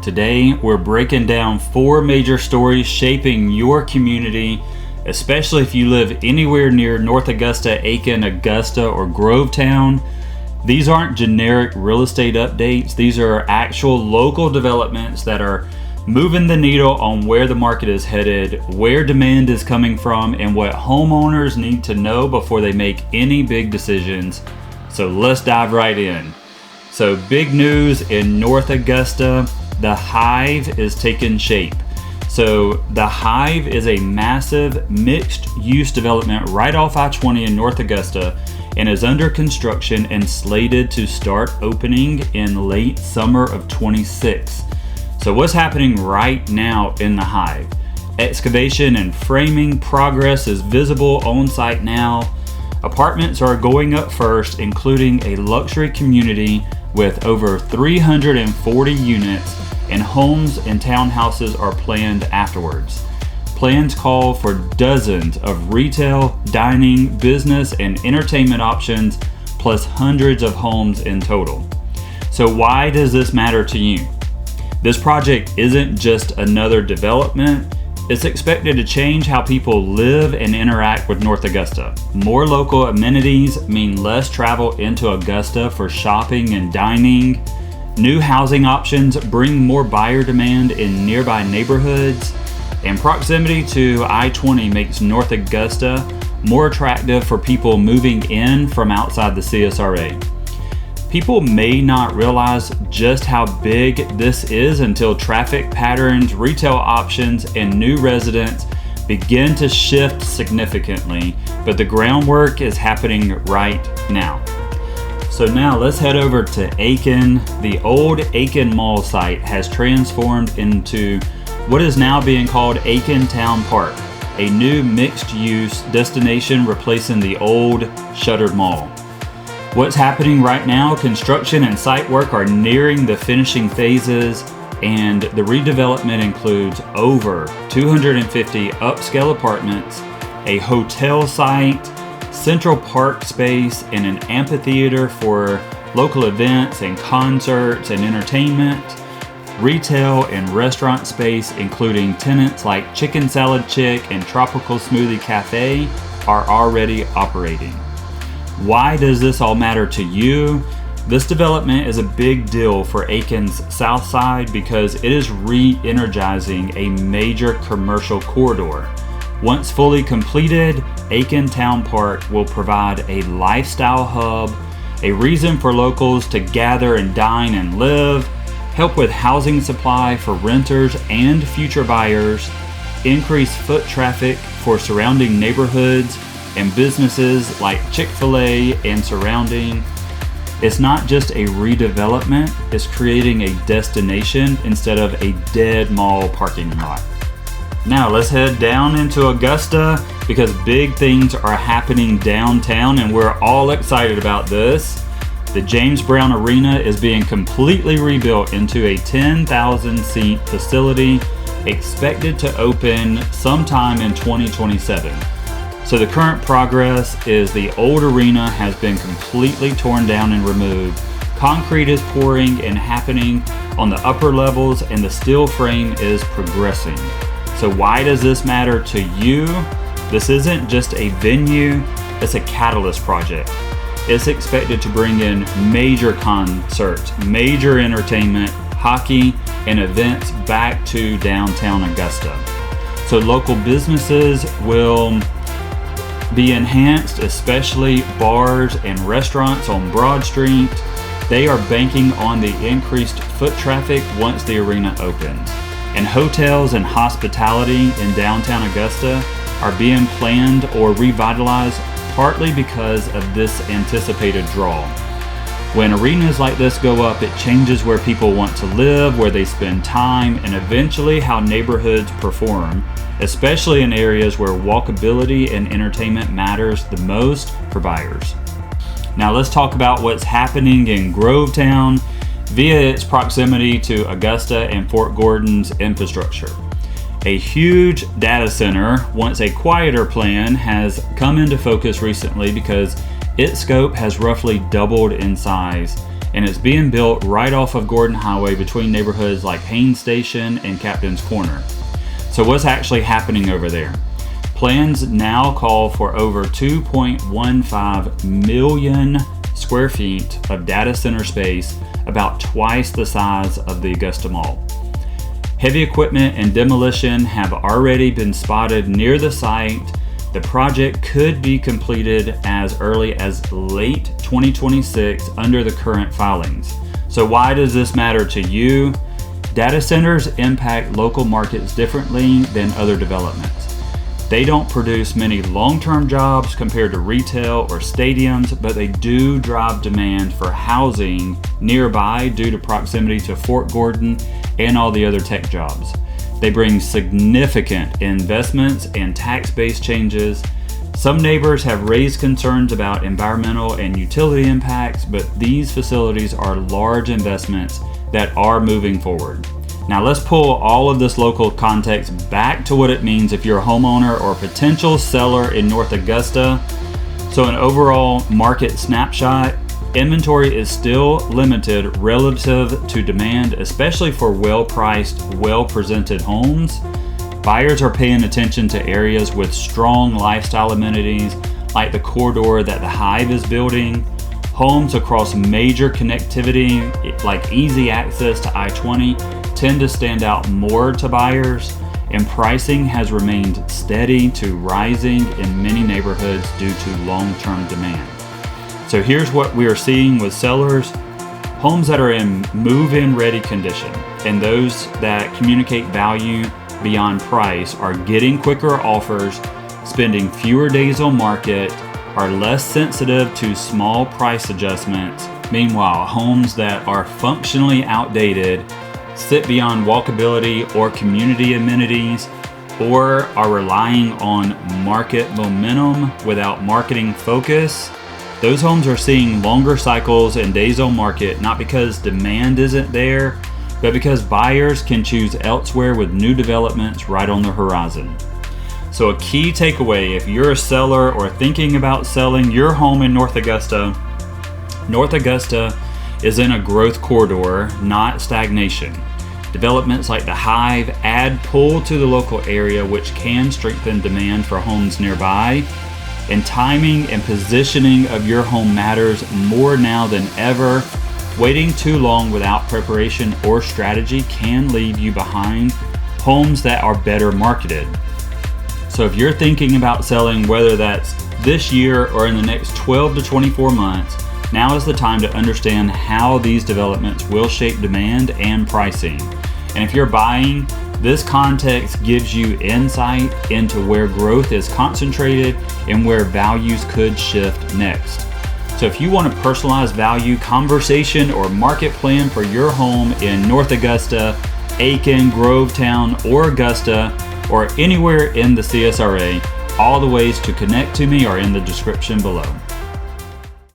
Today, we're breaking down 4 major stories shaping your community, especially if you live anywhere near North Augusta, Aiken, Augusta, or Grovetown. These aren't generic real estate updates. These are actual local developments that are moving the needle on where the market is headed, where demand is coming from, and what homeowners need to know before they make any big decisions. So let's dive right in. So big news in North Augusta, the Hive is taking shape. So the Hive is a massive mixed-use development right off I-20 in North Augusta and is under construction and slated to start opening in late summer of 26. So what's happening right now in the Hive? Excavation and framing progress is visible on site now. Apartments are going up first, including a luxury community with over 340 units, and homes and townhouses are planned afterwards. Plans call for dozens of retail, dining, business, and entertainment options, plus hundreds of homes in total. So why does this matter to you? This project isn't just another development. It's expected to change how people live and interact with North Augusta. More local amenities mean less travel into Augusta for shopping and dining. New housing options bring more buyer demand in nearby neighborhoods. And proximity to I-20 makes North Augusta more attractive for people moving in from outside the CSRA. People may not realize just how big this is until traffic patterns, retail options, and new residents begin to shift significantly, but the groundwork is happening right now. So now let's head over to Aiken. The old Aiken Mall site has transformed into what is now being called Aiken Town Park, a new mixed-use destination replacing the old shuttered mall. What's happening right now, construction and site work are nearing the finishing phases, and the redevelopment includes over 250 upscale apartments, a hotel site, central park space, and an amphitheater for local events and concerts and entertainment. Retail and restaurant space, including tenants like Chicken Salad Chick and Tropical Smoothie Cafe, are already operating. Why does this all matter to you? This development is a big deal for Aiken's south side because it is re-energizing a major commercial corridor. Once fully completed, Aiken Town Park will provide a lifestyle hub, a reason for locals to gather and dine and live, help with housing supply for renters and future buyers, increase foot traffic for surrounding neighborhoods and businesses like Chick-fil-A and surrounding. It's not just a redevelopment, it's creating a destination instead of a dead mall parking lot. Now let's head down into Augusta because big things are happening downtown and we're all excited about this. The James Brown Arena is being completely rebuilt into a 10,000 seat facility expected to open sometime in 2027. So the current progress is the old arena has been completely torn down and removed. Concrete is pouring and happening on the upper levels and the steel frame is progressing. So why does this matter to you? This isn't just a venue, it's a catalyst project. It's expected to bring in major concerts, major entertainment, hockey, and events back to downtown Augusta. So local businesses will be enhanced, especially bars and restaurants on Broad Street. They are banking on the increased foot traffic once the arena opens. And hotels and hospitality in downtown Augusta are being planned or revitalized partly because of this anticipated draw. When arenas like this go up, it changes where people want to live, where they spend time, and eventually how neighborhoods perform, especially in areas where walkability and entertainment matters the most for buyers. Now let's talk about what's happening in Grovetown via its proximity to Augusta and Fort Gordon's infrastructure. A huge data center, once a quieter plan, has come into focus recently because its scope has roughly doubled in size and it's being built right off of Gordon Highway between neighborhoods like Haines Station and Captain's Corner. So what's actually happening over there? Plans now call for over 2.15 million square feet of data center space, about twice the size of the Augusta Mall. Heavy equipment and demolition have already been spotted near the site. The project could be completed as early as late 2026 under the current filings. So why does this matter to you? Data centers impact local markets differently than other developments. They don't produce many long-term jobs compared to retail or stadiums, but they do drive demand for housing nearby due to proximity to Fort Gordon and all the other tech jobs. They bring significant investments and tax-based changes. Some neighbors have raised concerns about environmental and utility impacts, but these facilities are large investments that are moving forward. Now let's pull all of this local context back to what it means if you're a homeowner or potential seller in North Augusta. So an overall market snapshot, inventory is still limited relative to demand, especially for well-priced, well-presented homes. Buyers are paying attention to areas with strong lifestyle amenities like the corridor that the Hive is building. Homes across major connectivity like easy access to I-20 tend to stand out more to buyers, and pricing has remained steady to rising in many neighborhoods due to long-term demand. So here's what we are seeing with sellers: homes that are in move-in ready condition and those that communicate value beyond price are getting quicker offers, spending fewer days on market, are less sensitive to small price adjustments. Meanwhile, homes that are functionally outdated, sit beyond walkability or community amenities, or are relying on market momentum without marketing focus, those homes are seeing longer cycles and days on market, not because demand isn't there, but because buyers can choose elsewhere with new developments right on the horizon. So a key takeaway, if you're a seller or thinking about selling your home in North Augusta is in a growth corridor, not stagnation. Developments like the Hive add pull to the local area, which can strengthen demand for homes nearby. And timing and positioning of your home matters more now than ever. Waiting too long without preparation or strategy can leave you behind homes that are better marketed. So if you're thinking about selling, whether that's this year or in the next 12 to 24 months, now is the time to understand how these developments will shape demand and pricing. And if you're buying, this context gives you insight into where growth is concentrated and where values could shift next. So if you want a personalized value conversation or market plan for your home in North Augusta, Aiken, Grovetown, or Augusta, or anywhere in the CSRA, all the ways to connect to me are in the description below.